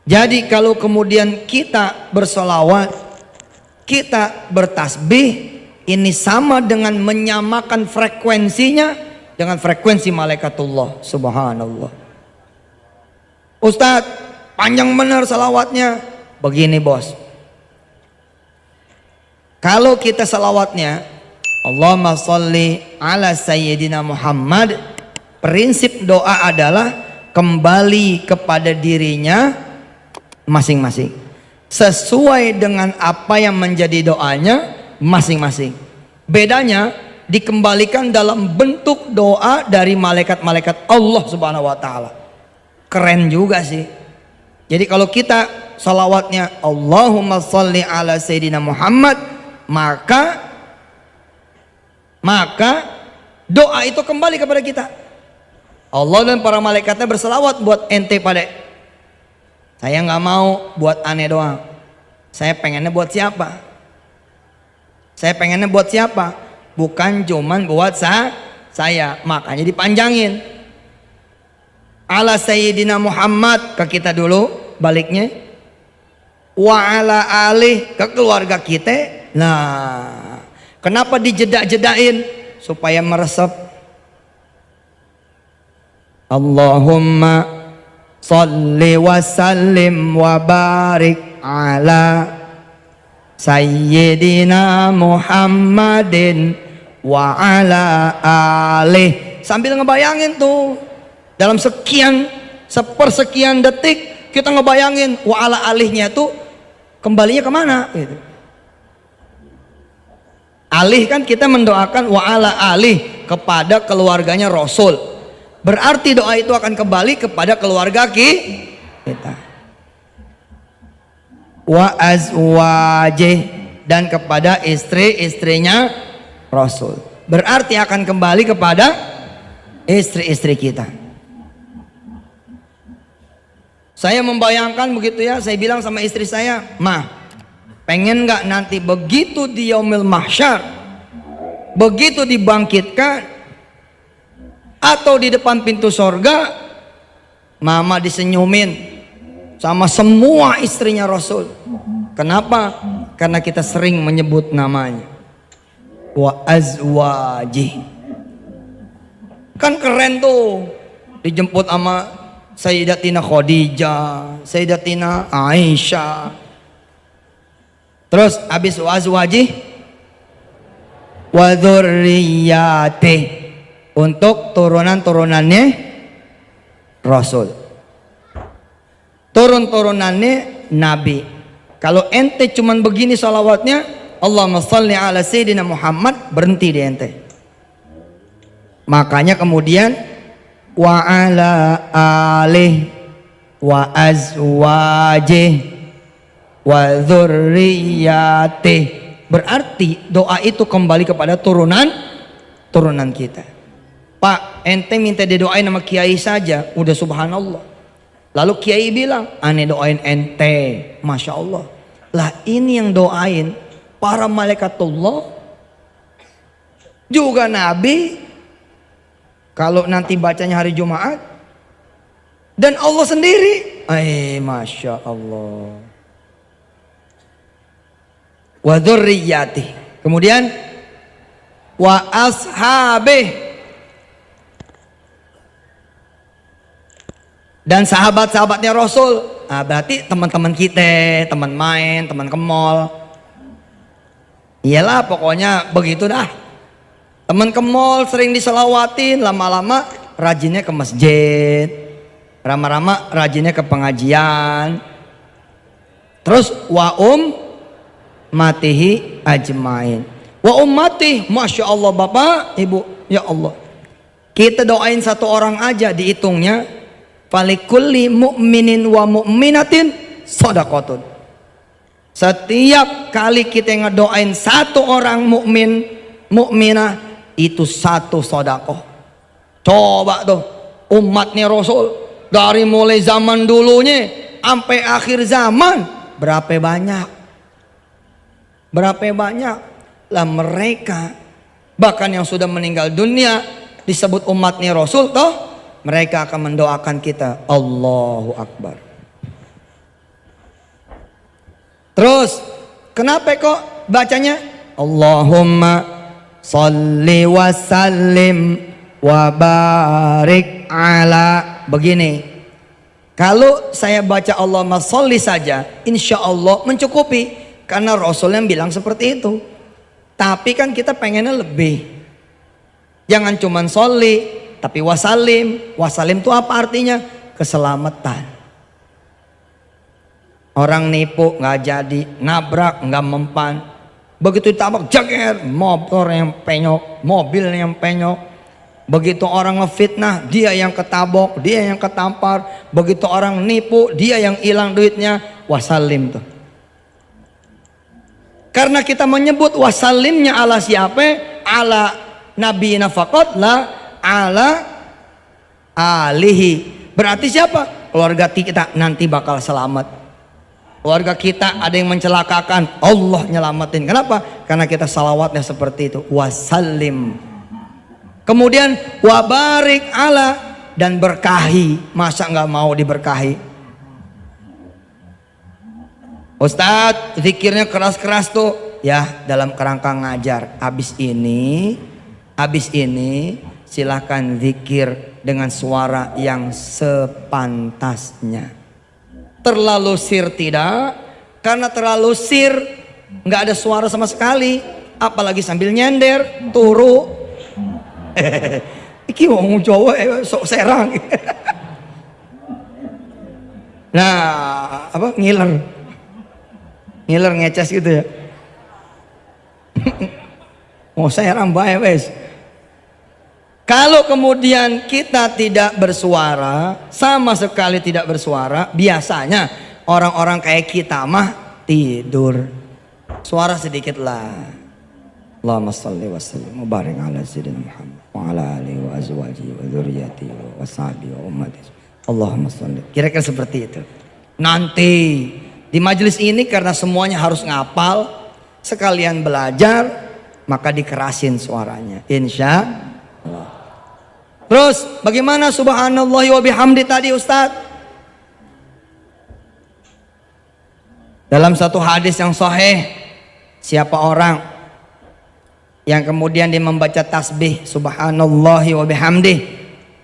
Jadi kalau kemudian kita bersolawat, kita bertasbih, ini sama dengan menyamakan frekuensinya dengan frekuensi malaikatullah. Subhanallah. Ustadz, panjang benar salawatnya. Begini bos, kalau kita salawatnya Allahumma sholli ala sayyidina Muhammad, prinsip doa adalah kembali kepada dirinya masing-masing sesuai dengan apa yang menjadi doanya masing-masing. Bedanya dikembalikan dalam bentuk doa dari malaikat-malaikat Allah Subhanahu wa taala. Keren juga sih. Jadi kalau kita salawatnya Allahumma sholli ala sayyidina Muhammad, maka doa itu kembali kepada kita. Allah dan para malaikatnya berselawat buat ente pada. Saya nggak mau buat aneh doang. Saya pengennya buat siapa? Saya pengennya buat siapa? Bukan cuman buat saya. Makanya dipanjangin. Ala sayyidina Muhammad ke kita dulu, baliknya. Wa ala alih ke keluarga kita. Nah, kenapa dijeda-jedain? Supaya meresap. Allahumma sholli wa sallim wa barik ala sayyidina Muhammadin wa ala alih. Sambil ngebayangin tuh, dalam sepersekian detik kita ngebayangin wa ala alihnya tuh kembalinya kemana gitu. Alih kan kita mendoakan wa ala alih kepada keluarganya Rasul. Berarti doa itu akan kembali kepada keluarga kita. Wa azwajih, dan kepada istri-istrinya Rasul. Berarti akan kembali kepada istri-istri kita. Saya membayangkan begitu ya, saya bilang sama istri saya, "Ma, pengen nggak nanti begitu di yaumil mahsyar, begitu dibangkitkan atau di depan pintu sorga, mama disenyumin sama semua istrinya Rasul." Kenapa? Karena kita sering menyebut namanya. Wa azwajih. Kan keren tuh, dijemput sama Sayyidatina Khadijah, Sayyidatina Aisyah. Terus habis wa azwajih wa dzurriyyatih, untuk turunan-turunannya Rasul, turun-turunannya Nabi. Kalau ente cuman begini salawatnya Allahumma sholli ala sayyidina Muhammad, berhenti di ente. Makanya kemudian wa ala alih wa azwajih wa dzurriyyatih, berarti doa itu kembali kepada turunan kita. Pak, ente minta didoain sama kiai saja udah subhanallah. Lalu kiai bilang, aneh doain ente, masya Allah. Lah ini yang doain para malaikatullah, juga Nabi. Kalau nanti bacanya hari Jumat, dan Allah sendiri, masya Allah. Wa dzurriyyatih, kemudian wa ashabih, dan sahabat-sahabatnya Rasul. Berarti teman-teman kita, teman main, teman ke mall. Iyalah pokoknya begitu dah. Teman ke mall sering diselawatin, lama-lama rajinnya ke masjid, lama-lama rajinnya ke pengajian. Terus wa matihi ajmain. Wa ummatih, masya Allah bapak, ibu, ya Allah. Kita doain satu orang aja dihitungnya, falikulli mu'minin wa mu'minatin shadaqatun. Setiap kali kita ngedoain satu orang mukmin, mukminah, itu satu sedekah. Coba tuh umatnya Rasul dari mulai zaman dulunya sampai akhir zaman, berapa banyak lah mereka, bahkan yang sudah meninggal dunia disebut umatnya Rasul toh, mereka akan mendoakan kita. Allahu Akbar. Terus kenapa kok bacanya Allahumma sholli wa sallim wa barik ala? Begini, kalau saya baca Allahumma sholli saja insya Allah mencukupi, karena Rasul yang bilang seperti itu. Tapi kan kita pengennya lebih, jangan cuman sholli tapi wasalim. Wasalim itu apa artinya? Keselamatan. Orang nipu nggak jadi, nabrak nggak mempan, begitu ditabrak jager, motor yang penyok, mobil yang penyok. Begitu orang ngefitnah, dia yang ketabok, dia yang ketampar. Begitu orang nipu, dia yang hilang duitnya. Wasalim tuh. Karena kita menyebut wasalimnya ala siapa? Ala Nabi nafakot la ala alihi. Berarti siapa? Keluarga kita nanti bakal selamat. Keluarga kita ada yang mencelakakan, Allah nyelamatin. Kenapa? Karena kita salawatnya seperti itu. Wasallim. Kemudian wabarik ala, dan berkahi. Masa nggak mau diberkahi? Ustadz, zikirnya keras-keras tuh. Ya, dalam kerangka ngajar. Habis ini silahkan zikir dengan suara yang sepantasnya. Terlalu sir tidak, karena terlalu sir nggak ada suara sama sekali, apalagi sambil nyender turu. Iki wong Jawa sok serang. Nah, apa ngiler ngeces gitu ya. Mau serang bae wes. Kalau kemudian kita tidak bersuara, sama sekali tidak bersuara, biasanya orang-orang kayak kita mah tidur. Suara sedikit lah. Allahumma shalli wa sallim wa barik ala sayyidina Muhammad wa ala alihi wa azwajihi wa dzurriyyatihi wa sahbihi wa ummatihi. Allahumma shalli. Kira-kira seperti itu. Nanti di majelis ini karena semuanya harus ngapal, sekalian belajar, maka dikerasin suaranya. Insya Allah. Terus bagaimana subhanallah wa bihamdi tadi Ustaz? Dalam satu hadis yang sahih, siapa orang yang kemudian dia membaca tasbih subhanallah wa bihamdi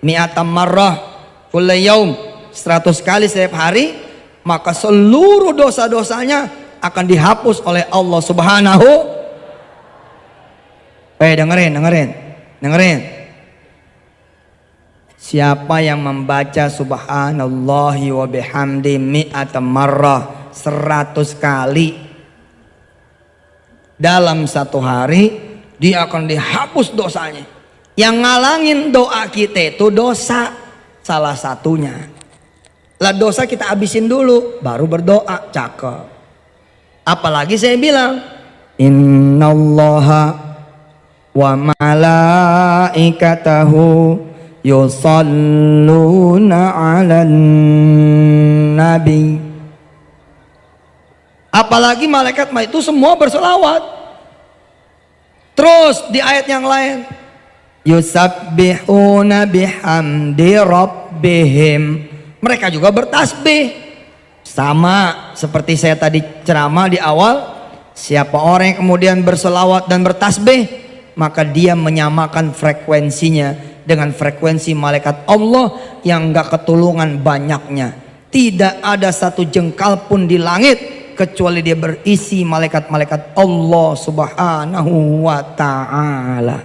mi'atam marrah kulla yaum, 100 kali setiap hari, maka seluruh dosa-dosanya akan dihapus oleh Allah Subhanahu. Dengerin. Siapa yang membaca subhanallahi wa bihamdi mi'atam marrah 100 kali dalam satu hari, dia akan dihapus dosanya. Yang ngalangin doa kita itu dosa, salah satunya. Lah dosa kita habisin dulu, baru berdoa, cakep. Apalagi saya bilang, innallaha wa malaikatahu yusalluna 'alan nabi. Apalagi malaikat itu semua berselawat. Terus di ayat yang lain, yusabbihuna bihamdi rabbihim. Mereka juga bertasbih. Sama seperti saya tadi ceramah di awal, siapa orang yang kemudian berselawat dan bertasbih, maka dia menyamakan frekuensinya dengan frekuensi malaikat Allah yang gak ketulungan banyaknya. Tidak ada satu jengkal pun di langit kecuali dia berisi malaikat-malaikat Allah Subhanahu wa ta'ala.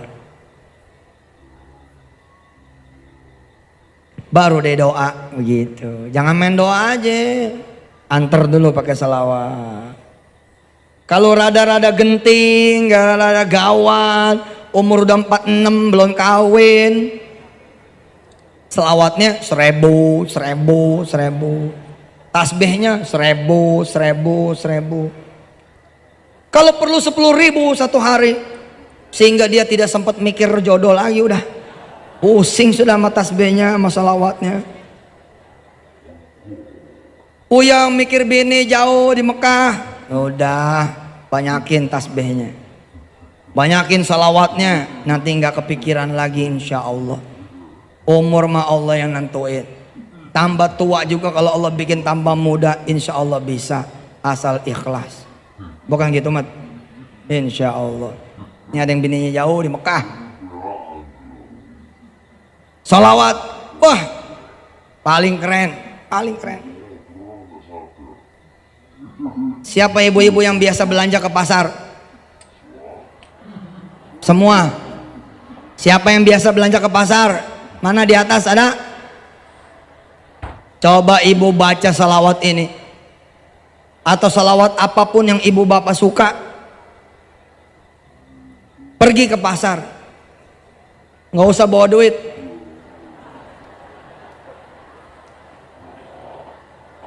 Baru deh doa begitu. Jangan main doa aja, antar dulu pakai salawat. Kalau rada-rada genting, rada-rada gawat, umur udah 46 belum kawin, selawatnya 1000. Tasbihnya 1000. Kalau perlu 10.000 satu hari, sehingga dia tidak sempat mikir jodoh lagi, udah pusing sudah sama tasbihnya, sama salawatnya. Yang mikir bini jauh di Mekah, udah banyakin tasbihnya, banyakin salawatnya, nanti nggak kepikiran lagi insya Allah. Umur mah Allah yang nentuin. Tambah tua juga kalau Allah bikin tambah muda, insya Allah bisa. asal ikhlas. Bukan gitu mat. Insya Allah. Ini ada yang bininya jauh di Mekah. Salawat, wah paling keren, paling keren. Siapa ibu-ibu yang biasa belanja ke pasar? Semua. Siapa yang biasa belanja ke pasar? Mana di atas ada? Coba ibu baca salawat ini. Atau salawat apapun yang ibu bapak suka. Pergi ke pasar. Nggak usah bawa duit.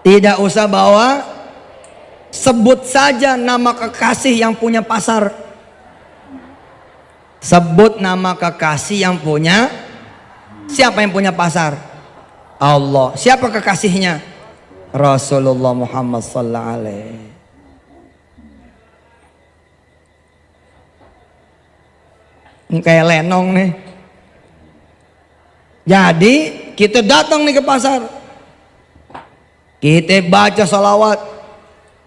Tidak usah bawa. Sebut saja nama kekasih yang punya pasar. Sebut nama kekasih yang punya. Siapa yang punya pasar? Allah. Siapa kekasihnya? Rasulullah Muhammad sallallahu alaihi. Ini kayak lenong nih. Jadi kita datang nih ke pasar. Kita baca salawat.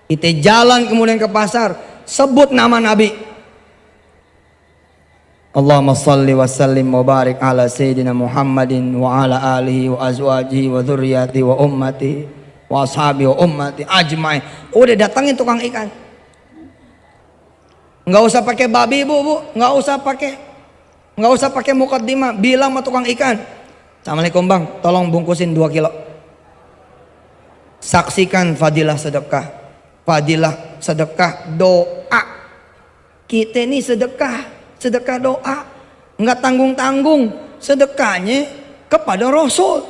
Kita jalan kemudian ke pasar. Sebut nama Nabi. Allahumma salli wa sallim wa barik ala Sayyidina Muhammadin wa ala alihi wa azwajihi wa dhurriyyati wa ummati wa ashabi wa ummati ajma'in. Udah datangin tukang ikan. Nggak usah pakai babi bu. Nggak usah pakai mukaddimah. Bilang sama tukang ikan. Assalamualaikum bang, tolong bungkusin 2 kilo. Saksikan fadilah sedekah. Fadilah sedekah doa. Kita ini sedekah doa. Enggak tanggung-tanggung. Sedekahnya kepada Rasul.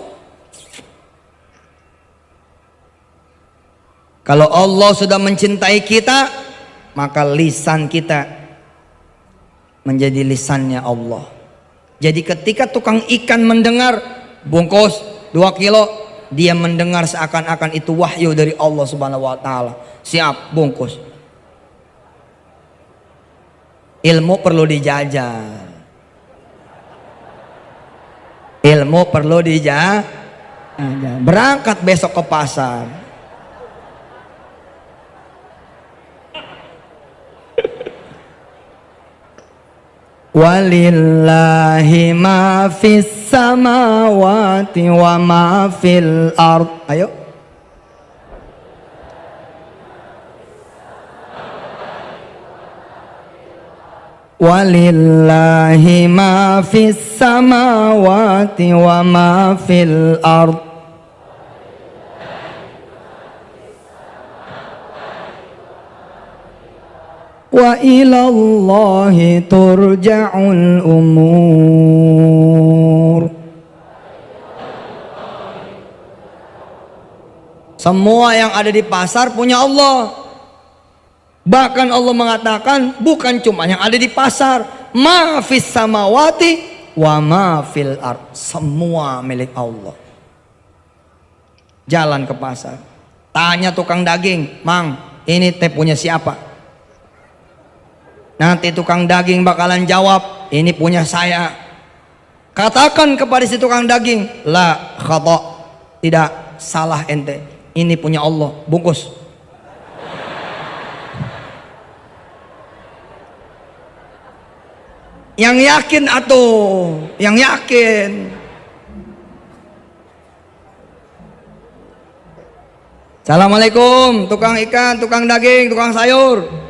Kalau Allah sudah mencintai kita, maka lisan kita menjadi lisannya Allah. Jadi ketika tukang ikan mendengar bungkus 2 kilo, dia mendengar seakan-akan itu wahyu dari Allah Subhanahu wa taala. Siap, bungkus. Ilmu perlu dijajal. Ilmu perlu dijajal. Berangkat besok ke pasar. Walillahi ma fis samawati wa ma fil ard. Ayo. Walillahi ma fis samawati wa ma fil ard. Wa ilallahi turja'ul umur. Semua yang ada di pasar punya Allah. Bahkan Allah mengatakan bukan cuma yang ada di pasar, ma fis samawati wa ma fil ard, semua milik Allah. Jalan ke pasar, tanya tukang daging, "Mang, ini teh punya siapa?" Nanti tukang daging bakalan jawab, "Ini punya saya." Katakan kepada si tukang daging, "La khata." Tidak, salah ente. Ini punya Allah, bungkus. Yang yakin atuh, yang yakin. Assalamualaikum, tukang ikan, tukang daging, tukang sayur.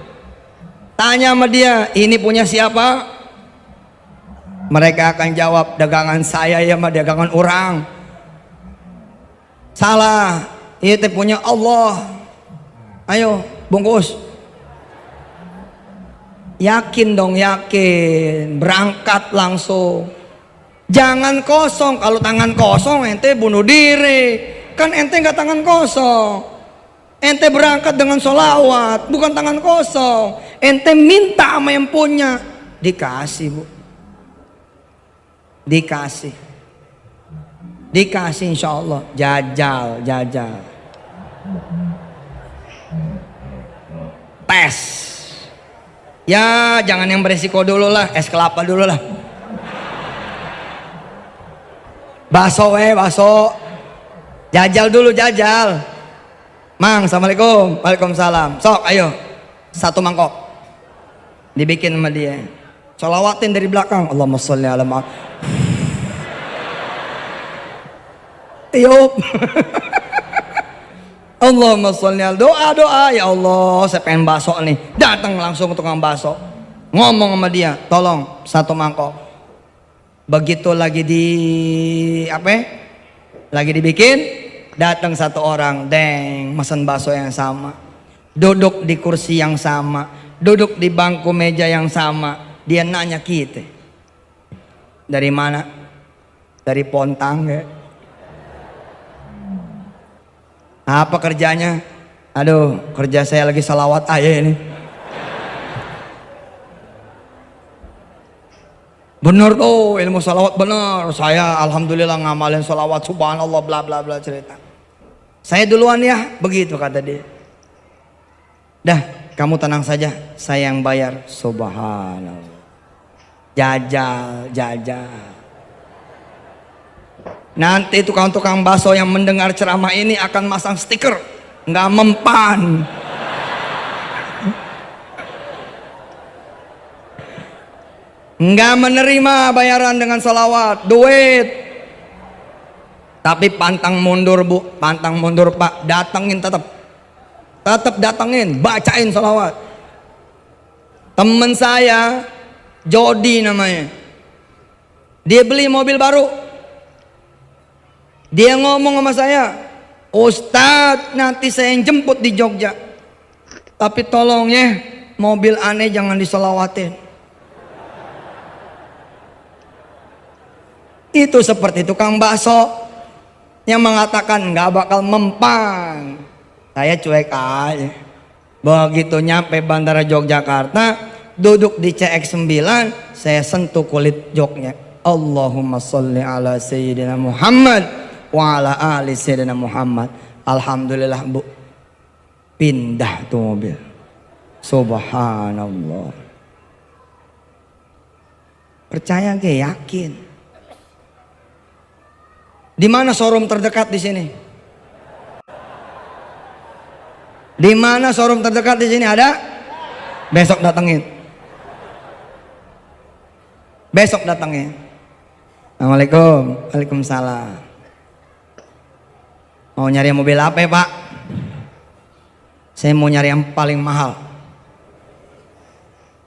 Tanya sama dia, ini punya siapa? Mereka akan jawab, dagangan saya ya mah dagangan orang. Salah, itu punya Allah. Ayo, bungkus. Yakin dong, yakin. Berangkat langsung. Jangan kosong. Kalau tangan kosong ente bunuh diri. Kan ente nggak tangan kosong. Ente berangkat dengan sholawat, bukan tangan kosong. Ente minta sama yang punya, dikasih bu. Dikasih insya Allah. Jajal. Tes. Ya jangan yang beresiko dulu lah, es kelapa dulu lah. Bakso. Jajal dulu, jajal. Mang, assalamualaikum. Waalaikumsalam. Sok, ayo. Satu mangkok. Dibikin sama dia. Sholawatin dari belakang. Allahumma sholli ala Muhammad. Yuk. Allahumma sholli ala. Doa. Ya Allah, saya pengen bakso nih. Datang langsung ke tukang bakso. Ngomong sama dia, tolong satu mangkok. Begitu lagi lagi dibikin, datang satu orang, mesen bakso yang sama, duduk di kursi yang sama, duduk di bangku meja yang sama. Dia nanya kita, dari mana? Dari Pontang ya. Apa kerjanya? Aduh, kerja saya lagi salawat aja ini. Bener tuh, ilmu salawat bener. Saya alhamdulillah ngamalin salawat, subhanallah, bla bla bla cerita. Saya duluan ya, begitu kata dia. Dah, kamu tenang saja, saya yang bayar. Subhanallah. Jajal. Nanti tukang-tukang bakso yang mendengar ceramah ini akan masang stiker, nggak mempan. Nggak menerima bayaran dengan salawat, duit. Tapi pantang mundur bu, pantang mundur pak, datengin tetap datengin, bacain salawat. Temen saya, Jody namanya, dia beli mobil baru. Dia ngomong sama saya, Ustadz nanti saya yang jemput di Jogja, tapi tolong ya mobil aneh jangan diselawatin. Itu seperti tukang bakso yang mengatakan nggak bakal mempan. Saya cuek aja. Begitu nyampe Bandara Yogyakarta, duduk di CX-9, saya sentuh kulit joknya. Allahumma sholli ala Sayyidina Muhammad wa ala ali Sayyidina Muhammad. Alhamdulillah bu, pindah tuh mobil. Subhanallah. Percaya gak? Yakin. Di mana showroom terdekat di sini? Di mana showroom terdekat di sini ada? Besok datengin. Besok datengin. Assalamualaikum. Waalaikumsalam. Mau nyari mobil apa ya pak? Saya mau nyari yang paling mahal.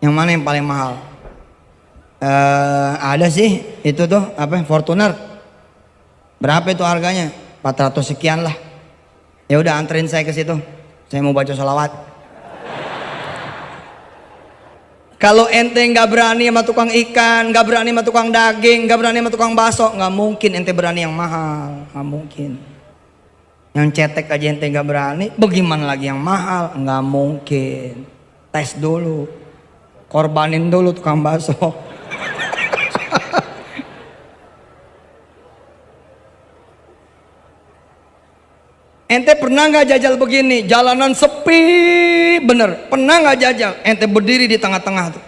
Yang mana yang paling mahal? Ada sih itu tuh apa? Fortuner. Berapa itu harganya? 400 sekian lah. Ya udah anterin saya ke situ. Saya mau baca sholawat. Kalau ente nggak berani sama tukang ikan, nggak berani sama tukang daging, nggak berani sama tukang bakso, nggak mungkin ente berani yang mahal, nggak mungkin. Yang cetek aja ente nggak berani, bagaimana lagi yang mahal? Nggak mungkin. Tes dulu, korbanin dulu tukang bakso. Ente pernah nggak jajal begini, jalanan sepi bener, pernah nggak jajal? Ente berdiri di tengah-tengah tuh.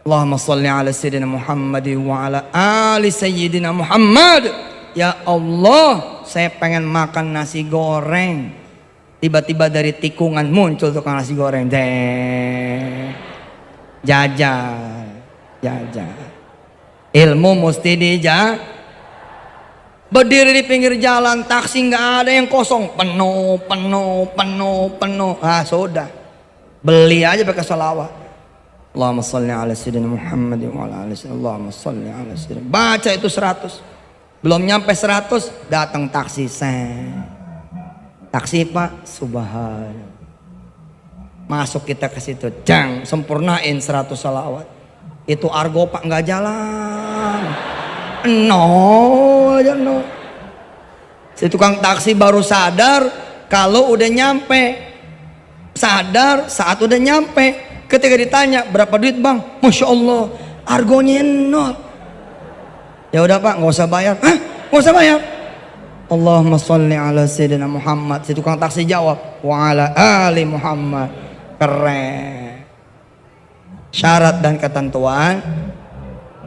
Allahumma sholli ala Sayyidina Muhammad wa ala ali Sayyidina Muhammad. Ya Allah, saya pengen makan nasi goreng. Tiba-tiba dari tikungan muncul tukang nasi goreng. Jajal. Ilmu mesti dijajal. Berdiri di pinggir jalan, taksi nggak ada yang kosong, penuh. Ah sudah, beli aja pakai salawat. Allahumma sholli ala Sayyidina Muhammad wa ala ali Sayyidina. Allahumma sholli ala Sayyidina. Baca itu 100. Belum nyampe 100, datang taksi. Taksi pak, subhanallah. Masuk kita ke situ, sempurnain 100 salawat. Itu argo pak nggak jalan. No. Si tukang taksi baru sadar kalau udah nyampe. Sadar saat udah nyampe. Ketika ditanya berapa duit bang, masya Allah, argonya 0. Ya udah pak, nggak usah bayar. Hah? Nggak usah bayar. Allahumma sholli ala Sayyidina Muhammad. Si tukang taksi jawab, wa ala ali Muhammad. Keren. Syarat dan ketentuan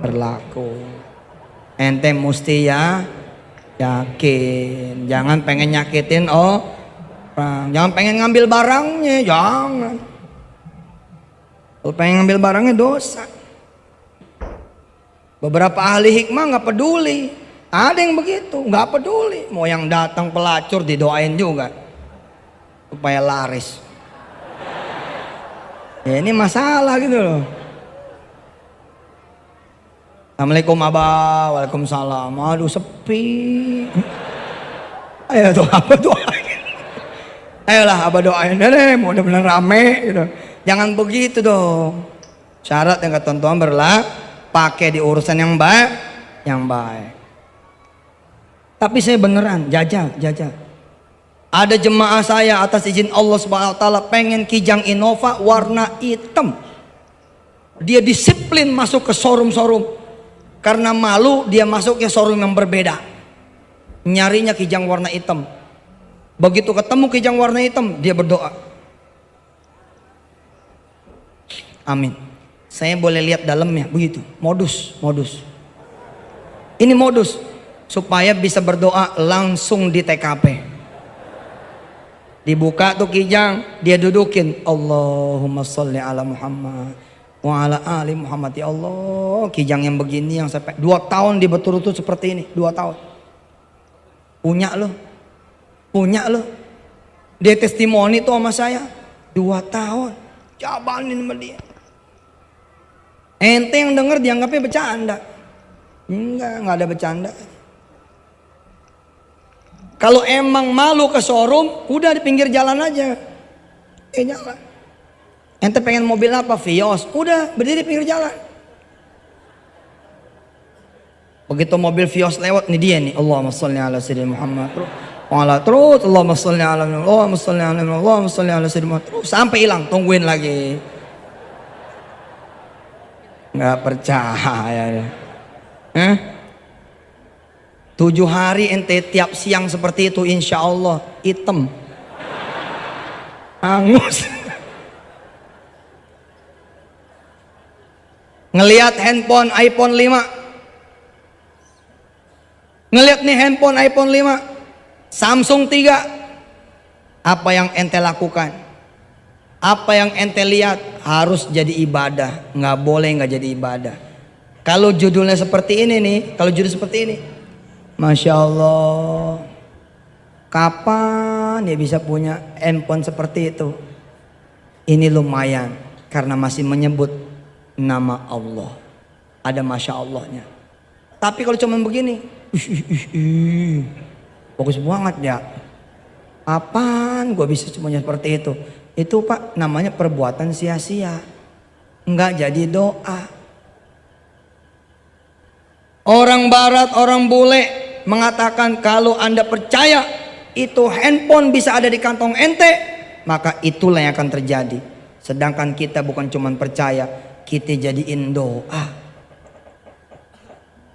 berlaku. Ente mesti ya yakin, jangan pengen nyakitin Jangan pengen ngambil barangnya, jangan. Kalau pengen ngambil barangnya dosa. Beberapa ahli hikmah nggak peduli. Ada yang begitu, nggak peduli. Mau yang datang pelacur didoain juga supaya laris. Ya ini masalah gitu loh. Assalamualaikum abah, waalaikumsalam. Aduh sepi. Ayo tuh abah doain. Ayolah abah doain deh, mau bener rame gitu. Jangan begitu dong. Syarat yang ketentuan berlaku, pakai di urusan yang baik, Tapi saya beneran jajal. Ada jemaah saya atas izin Allah Subhanahu wa taala pengen Kijang Innova warna hitam. Dia disiplin masuk ke showroom. Karena malu dia masuk ke showroom yang berbeda. Nyarinya Kijang warna hitam. Begitu ketemu Kijang warna hitam, dia berdoa. Amin. Saya boleh lihat dalamnya begitu. Modus. Ini modus supaya bisa berdoa langsung di TKP. Dibuka tuh Kijang, dia dudukin Allahumma sholli ala Muhammad wa ala ali Muhammad. Ya Allah, Kijang yang begini yang sampai 2 tahun dia berturut-turut seperti ini, 2 tahun. Punya lo. Dia testimoni tuh sama saya 2 tahun. Jabanin sama dia. Ente yang denger dianggapnya bercanda. Enggak ada bercanda. Kalau emang malu ke showroom, udah di pinggir jalan aja. Jalan. Ente pengen mobil apa? Vios. Udah berdiri di pinggir jalan. Begitu mobil Vios lewat, nih dia nih. Allahumma sholli ala sayyidina Muhammad. Terus Allahumma sholli ala sayyidina Muhammad. Terus sampai hilang, tungguin lagi. Nggak percaya. 7 hari ente tiap siang seperti itu, insya Allah hitam, hangus. Ngelihat handphone iPhone 5, ngelihat nih handphone iPhone 5, Samsung 3, apa yang ente lakukan? Apa yang ente lihat harus jadi ibadah, nggak boleh nggak jadi ibadah. Kalau judulnya seperti ini nih, Masya Allah, kapan dia bisa punya handphone seperti itu? Ini lumayan karena masih menyebut nama Allah, ada Masya Allahnya. Tapi kalau cuma begini, bagus banget ya. Apaan gue bisa semuanya seperti itu? Itu Pak namanya perbuatan sia-sia, nggak jadi doa. Orang barat, orang bule mengatakan kalau Anda percaya itu handphone bisa ada di kantong ente, maka itulah yang akan terjadi. Sedangkan kita bukan cuma percaya, kita jadiin doa.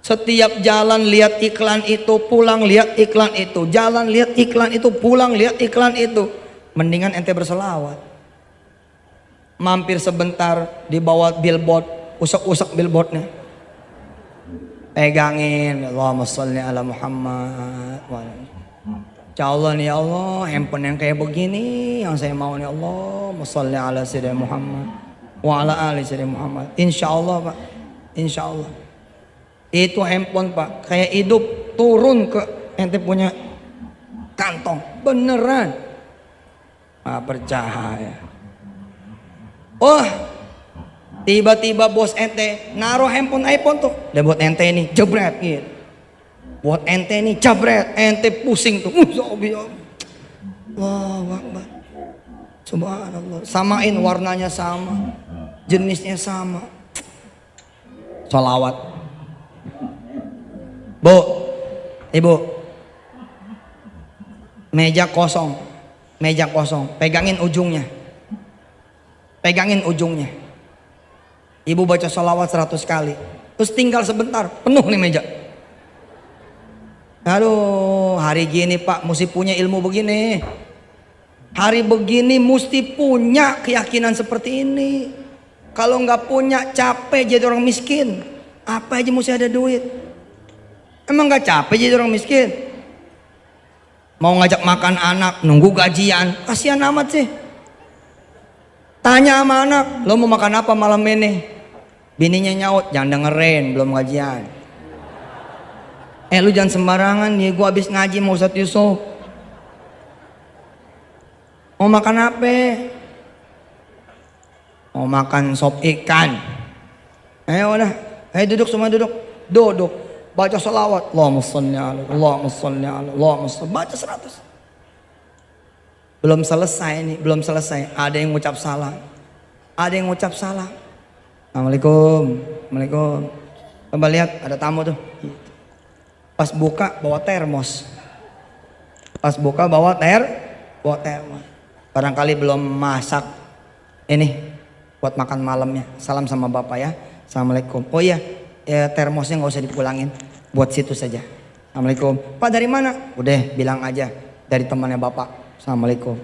Setiap jalan lihat iklan itu, pulang lihat iklan itu, jalan lihat iklan itu, pulang lihat iklan itu. Mendingan ente berselawat. Mampir sebentar di bawah billboard, usap-usap billboardnya. Pegangin, Allahumma sholli ala Muhammad. Insya Allah nih ya Allah, handphone yang kayak begini yang saya mau nih Allahumma sholli ala sayyidina Muhammad wa ala ali sayyidina Muhammad. Insya Allah Pak, insya Allah. Itu handphone Pak, kayak hidup turun ke ente punya kantong, beneran. Nggak percaya. Oh, tiba-tiba bos ente naruh handphone iPhone tuh, udah buat ente nih jebret gitu. Buat ente nih jebret, ente pusing tuh. Allahu Akbar. Subhanallah. Samain warnanya sama, jenisnya sama. Sholawat. Bu, ibu, meja kosong, pegangin ujungnya. Ibu baca sholawat 100 kali. Terus tinggal sebentar, penuh nih meja. Aduh, hari gini Pak, mesti punya ilmu begini. Hari begini mesti punya keyakinan seperti ini. Kalau nggak punya, capek jadi orang miskin. Apa aja mesti ada duit. Emang nggak capek jadi orang miskin? Mau ngajak makan anak, nunggu gajian, kasihan amat sih. Tanya sama anak, lo mau makan apa malam ini? Bininya nyaut, jangan dengerin, belum gajian. Lu jangan sembarangan nih, gua habis ngaji mau Ustadz Yusuf. Mau makan apa? Mau makan sop ikan. Udah, duduk semua duduk. Duduk, baca sholawat. Allahumma sholli ala, Allahumma sholli ala, Allahumma sholli. Baca 100. Belum selesai nih, belum selesai. Ada yang ngucap salah. Ada yang ngucap salah. Assalamualaikum, Assalamualaikum. Coba lihat, ada tamu tuh. Pas buka bawa termos. Pas buka bawa termos. Barangkali belum masak ini buat makan malamnya. Salam sama bapak ya. Assalamualaikum. Oh iya, termosnya nggak usah dipulangin. Buat situ saja. Assalamualaikum. Pak dari mana? Udah bilang aja dari temannya bapak. Assalamualaikum.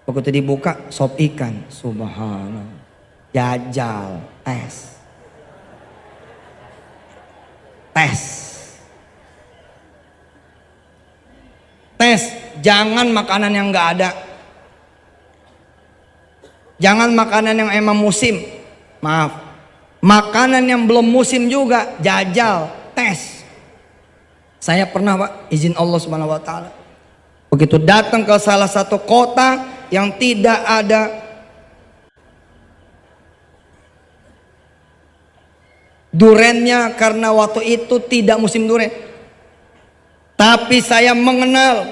Begitu dibuka sop ikan. Subhanallah. Jajal. Tes. Jangan makanan yang nggak ada. Jangan makanan yang emang musim. Maaf. Makanan yang belum musim juga. Jajal. Tes. Saya pernah Pak, izin Allah Subhanahu wa taala. Begitu datang ke salah satu kota yang tidak ada durennya karena waktu itu tidak musim duren. Tapi saya mengenal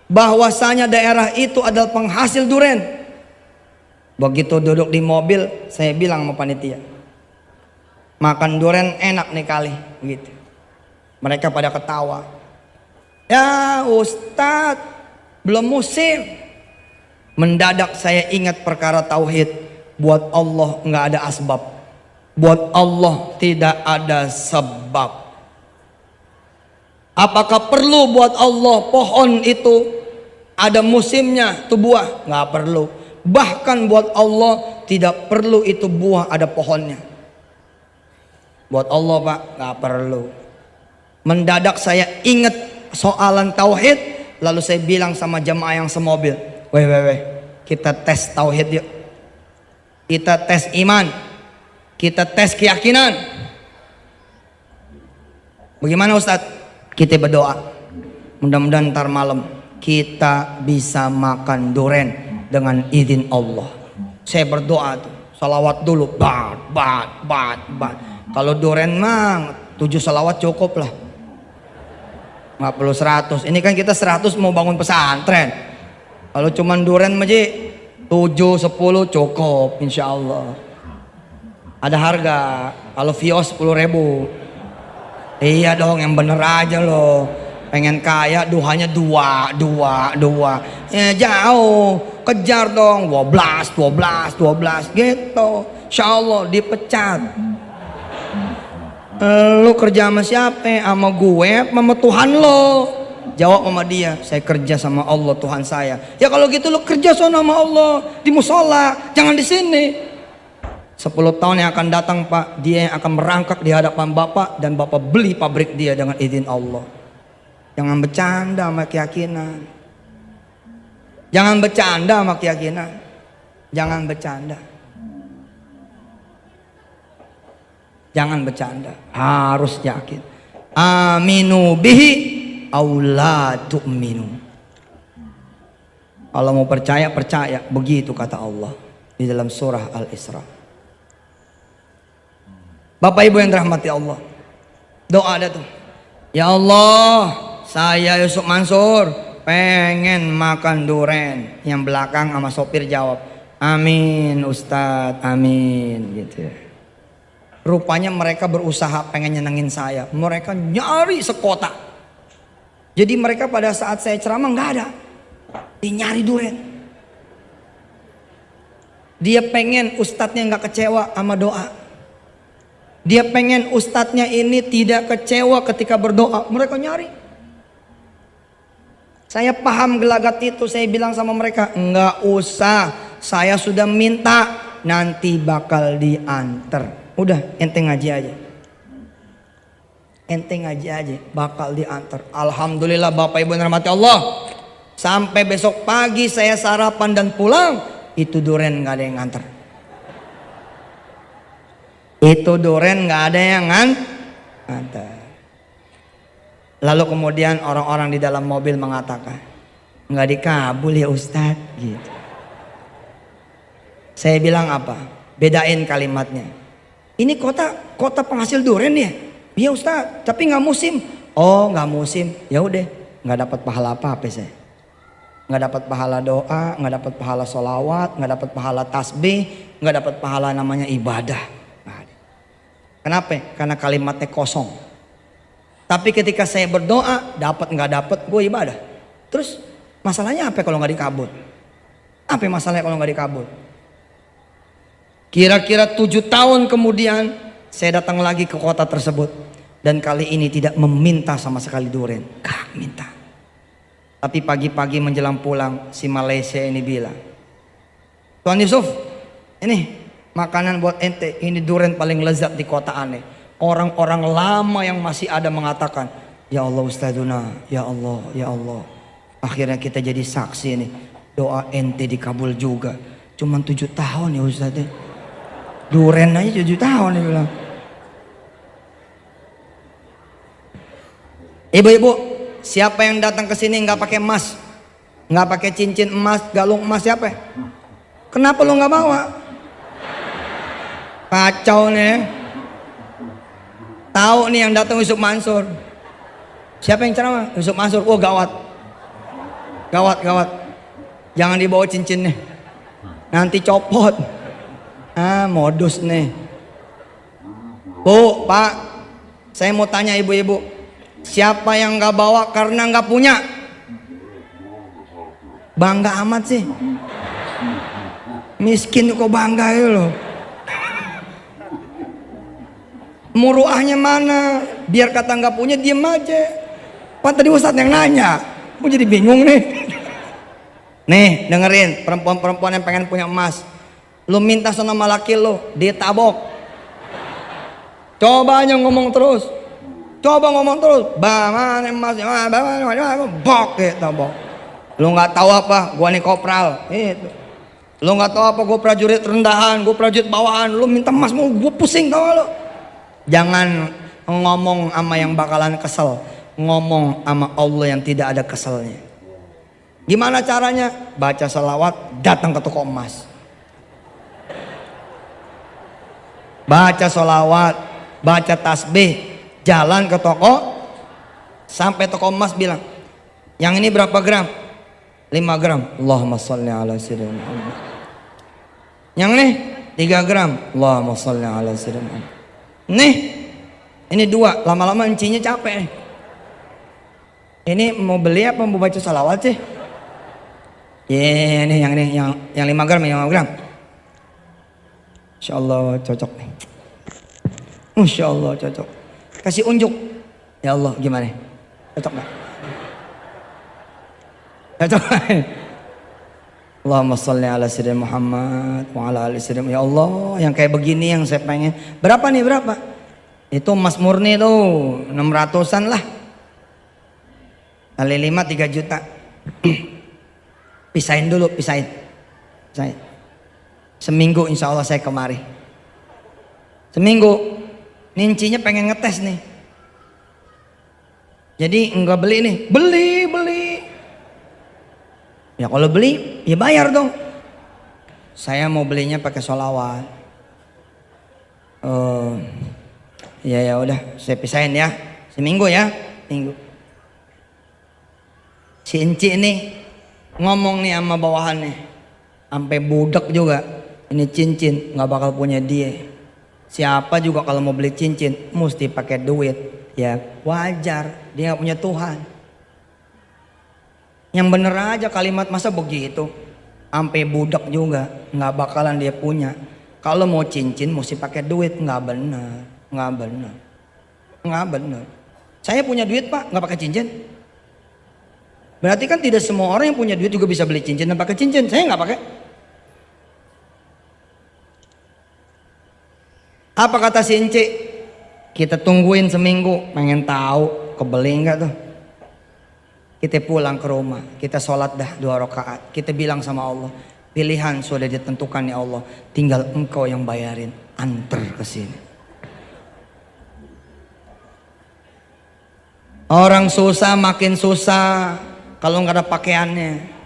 bahwasanya daerah itu adalah penghasil duren. Begitu duduk di mobil, saya bilang sama panitia, makan duren enak nih kali, gitu. Mereka pada ketawa. Ya Ustadz, belum musim. Mendadak saya ingat perkara tauhid. Buat Allah nggak ada asbab. Buat Allah tidak ada sebab. Apakah perlu buat Allah pohon itu ada musimnya itu buah? Nggak perlu. Bahkan buat Allah tidak perlu itu buah ada pohonnya. Buat Allah Pak nggak perlu. Mendadak saya ingat soalan tauhid, lalu saya bilang sama jemaah yang semobil, weh, kita tes tauhid yuk. Kita tes iman, kita tes keyakinan. Bagaimana Ustadz? Kita berdoa, mudah-mudahan ntar malam kita bisa makan duren dengan izin Allah. Saya berdoa tuh, salawat dulu, bat. Kalau duren mah 7 salawat cukup lah. Nggak perlu 100. Ini kan kita 100 mau bangun pesantren. Kalau cuman duren maji 7, 10 cukup insya Allah. Ada harga. Kalau vios 10.000. Iya dong, yang bener aja loh. Pengen kaya duhanya 2. Ya jauh. Kejar dong 12 gitu. Insya Allah dipecat. Lu kerja sama siapa? Sama gue, sama Tuhan lo. Jawab sama dia, saya kerja sama Allah Tuhan saya. Ya kalau gitu lu kerja sama Allah di musola, jangan di sini. 10 tahun yang akan datang Pak, dia yang akan merangkak di hadapan Bapak dan Bapak beli pabrik dia dengan izin Allah. Jangan bercanda sama keyakinan. Jangan bercanda sama keyakinan. Jangan bercanda. Jangan bercanda, harus yakin. Aminu bihi aula tu'minu. Kalau mau percaya, percaya. Begitu kata Allah di dalam surah Al-Isra. Bapak Ibu yang dirahmati Allah, doa ada tuh. Ya Allah, saya Yusuf Mansur pengen makan duren. Yang belakang sama sopir jawab, amin Ustadz, amin gitu. Rupanya mereka berusaha pengen nyenengin saya. Mereka nyari sekota. Jadi mereka pada saat saya ceramah nggak ada. Dia nyari duren. Dia pengen ustadznya nggak kecewa sama doa. Dia pengen ustadznya ini tidak kecewa ketika berdoa. Mereka nyari. Saya paham gelagat itu. Saya bilang sama mereka, nggak usah. Saya sudah minta, nanti bakal diantar. Udah, ente ngaji aja. ente ngaji aja bakal diantar. Alhamdulillah Bapak Ibu yang dirahmati Allah. Sampai besok pagi saya sarapan dan pulang, itu duren nggak ada yang nganter. Itu duren nggak ada yang nganter. Lalu kemudian orang-orang di dalam mobil mengatakan, nggak dikabul ya Ustadz gitu. Saya bilang apa? Bedain kalimatnya. Ini kota penghasil duren ya? Iya Ustadz, tapi nggak musim. Oh nggak musim, ya udah nggak dapat pahala apa saya. Nggak dapat pahala doa, nggak dapat pahala sholawat, nggak dapat pahala tasbih, nggak dapat pahala namanya ibadah. Kenapa? Karena kalimatnya kosong. Tapi ketika saya berdoa, dapat nggak dapat, gue ibadah. Terus masalahnya apa kalau nggak dikabul? Apa masalahnya kalau nggak dikabul? Kira-kira 7 tahun kemudian saya datang lagi ke kota tersebut, dan kali ini tidak meminta sama sekali duren, gak minta. Tapi pagi-pagi menjelang pulang, si Malaysia ini bilang, Tuan Yusuf, ini makanan buat ente, ini duren paling lezat di kota aneh. Orang-orang lama yang masih ada mengatakan, ya Allah Ustadzuna, ya Allah, ya Allah. Akhirnya kita jadi saksi nih, doa ente dikabul juga. Cuman 7 tahun ya Ustadz. Duren aja 7 tahun dia bilang. Ibu-ibu, siapa yang datang ke sini nggak pakai emas, nggak pakai cincin emas, galung emas, siapa? Kenapa lu nggak bawa? Kacau nih. Tahu nih yang datang Yusuf Mansur. Siapa yang ceramah? Yusuf Mansur. Oh gawat, gawat, gawat. Jangan dibawa cincinnya, nanti copot. Modus nih. Bu, Pak, saya mau tanya ibu-ibu, siapa yang nggak bawa karena nggak punya? Bangga amat sih. Miskin kok bangga ya loh. Muruahnya mana? Biar kata nggak punya diem aja. Pak tadi Ustadz yang nanya, aku jadi bingung nih. Nih dengerin, perempuan-perempuan yang pengen punya emas, lu minta sama laki lu ditabok. Coba aja ngomong terus. Coba ngomong terus. Bang, emas, bok ditabok. Lu nggak tahu apa? Gua nih kopral. Itu. Lu nggak tahu apa? Gua prajurit rendahan, gua prajurit bawahan. Lu minta emas mau gua pusing tau lu. Jangan ngomong sama yang bakalan kesel, ngomong sama Allah yang tidak ada keselnya. Gimana caranya? Baca salawat, datang ke toko emas. Baca salawat, baca tasbih, jalan ke toko, sampai toko emas bilang, yang ini berapa gram? 5 gram. Allahumma sholli ala sayyidina Muhammad. Yang ini 3 gram. Allahumma sholli ala sayyidina Muhammad. Nih, ini 2. Lama-lama encinya capek nih. Ini mau beli apa mau baca salawat sih? Ini yang 5 gram, yang 5 gram. Insya Allah cocok nih. Insya Allah cocok. Kasih unjuk. Ya Allah gimana? Cocok gak? Cocok. Allahumma sholli ala sayyidina Muhammad wa ala ali sayyidina. Ya Allah, yang kayak begini yang saya pengen. Berapa nih, berapa? Itu emas murni tuh 600-an lah. Kali 5 3 juta. Pisahin dulu, pisahin. Seminggu insya Allah saya kemari. Seminggu. Nincinya pengen ngetes nih. Jadi enggak beli nih. Beli. Ya kalau beli, ya bayar dong. Saya mau belinya pakai sholawat. Ya udah, saya pisahin ya. Seminggu ya, minggu. Si Enci ini ngomong nih sama bawahannya, sampai budak juga. Ini cincin nggak bakal punya dia. Siapa juga kalau mau beli cincin mesti pakai duit. Ya wajar, dia nggak punya Tuhan. Yang bener aja kalimat, masa begitu? Sampai budak juga nggak bakalan dia punya. Kalau mau cincin mesti pakai duit, nggak bener. Saya punya duit Pak, nggak pakai cincin. Berarti kan tidak semua orang yang punya duit juga bisa beli cincin dan pakai cincin. Saya nggak pakai. Apa kata si Enci? Kita tungguin seminggu, pengen tahu kebeli enggak tuh. Kita pulang ke rumah, kita sholat dah 2 rakaat. Kita bilang sama Allah, pilihan sudah ditentukan ya Allah, tinggal engkau yang bayarin, antar ke sini. Orang susah makin susah kalau nggak ada pakaiannya.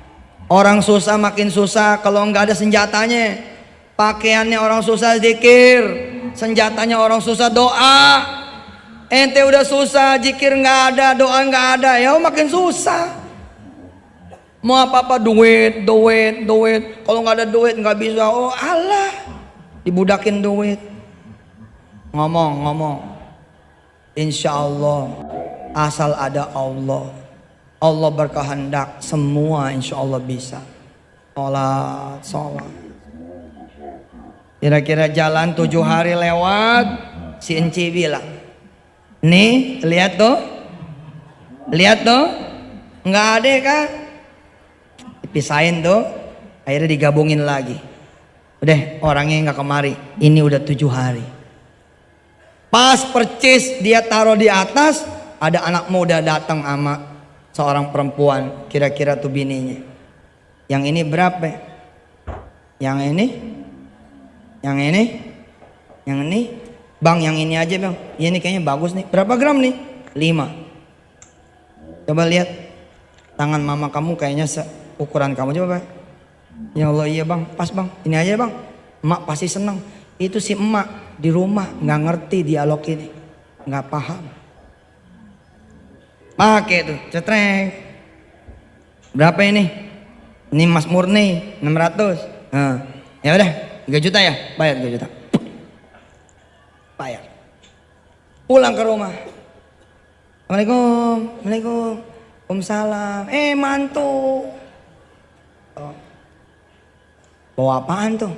Orang susah makin susah kalau nggak ada senjatanya. Pakaiannya orang susah zikir, senjatanya orang susah doa. Ente udah susah, zikir nggak ada, doa nggak ada, ya makin susah. Mau apa-apa duit. Kalau nggak ada duit nggak bisa. Oh Allah, dibudakin duit. Ngomong. Insya Allah, asal ada Allah, Allah berkehendak, semua insya Allah bisa. Sholat. Kira-kira jalan 7 hari lewat, si Enci bilang, nih lihat tuh, nggak ada kan? Dipisahin tuh, akhirnya digabungin lagi. Udah orangnya nggak kemari, ini udah 7 hari. Pas percis dia taruh di atas, ada anak muda datang sama seorang perempuan, kira-kira tuh bininya. Yang ini berapa? Yang ini, bang yang ini aja bang, ini kayaknya bagus nih. Berapa gram nih? 5. Coba lihat tangan mama kamu, kayaknya ukuran kamu, coba bang. Ya Allah iya bang, pas bang, ini aja bang. Emak pasti seneng. Itu si emak di rumah nggak ngerti dialog ini, nggak paham. Pakai tuh, cetrek. Berapa ini? Ini Mas Murni 600. Ya udah 3 juta ya, bayar 3 juta. Bayar. Pulang ke rumah. Assalamualaikum. Waalaikumsalam. Mantu. Oh. Bawa apaan tuh?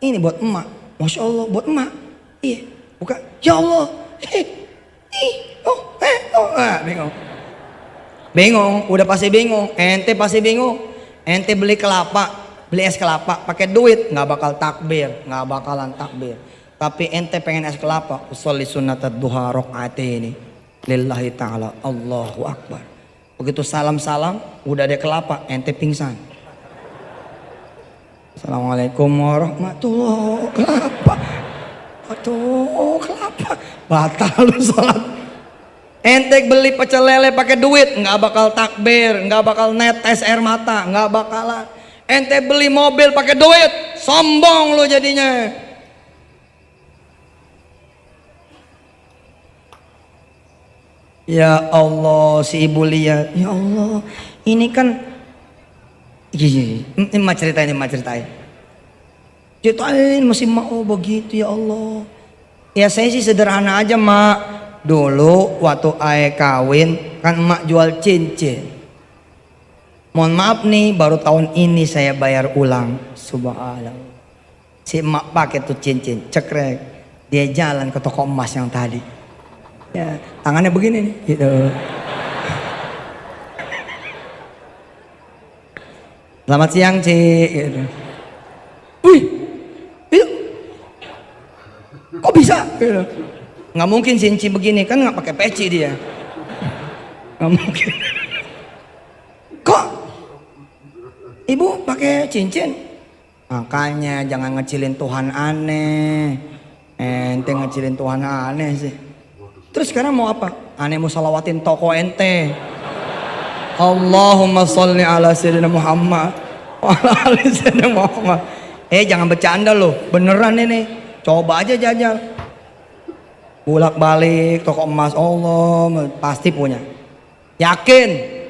Ini buat emak. Masya Allah, buat emak. Iya. Buka. Ya Allah. Bingung. Udah pasti bingung. Ente pasti bingung. Ente beli es kelapa pakai duit, nggak bakal takbir, nggak bakalan takbir. Tapi ente pengen es kelapa, usolli sunatad duha rakaataini lillahi ta'ala, Allahu akbar. Begitu salam udah ada kelapa, ente pingsan. Assalamualaikum warahmatullahi kelapa. Batal lu salat. Ente beli pecel lele pakai duit, nggak bakal takbir, nggak bakal netes air mata, nggak bakalan. Ente beli mobil pakai duit, sombong lo jadinya. Ya Allah, si ibu lihat, ya Allah, ini kan, ini ceritain. Ceritain masih mau begitu ya Allah. Ya saya sih sederhana aja mak. Dulu waktu ayah kawin kan emak jual cincin. Mohon maaf nih, baru tahun ini saya bayar ulang. Subhanallah. Si emak pakai tuh cincin, cekrek. Dia jalan ke toko emas yang tadi. Ya, tangannya begini nih, gitu. Selamat siang, Cik. Gitu. Wih, itu kok bisa? Gitu. Nggak mungkin cincin begini, kan nggak pakai peci dia. Nggak mungkin. Kok ibu pakai cincin? Makanya jangan ngecilin Tuhan aneh. Ente ngecilin Tuhan aneh sih. Terus sekarang mau apa? Aneh mau salawatin toko ente. Allahumma sholli ala sayyidina Muhammad wa ala ali sayyidina Muhammad. Jangan bercanda loh, beneran ini. Coba aja jajal. Bolak balik toko emas, Allah pasti punya. Yakin?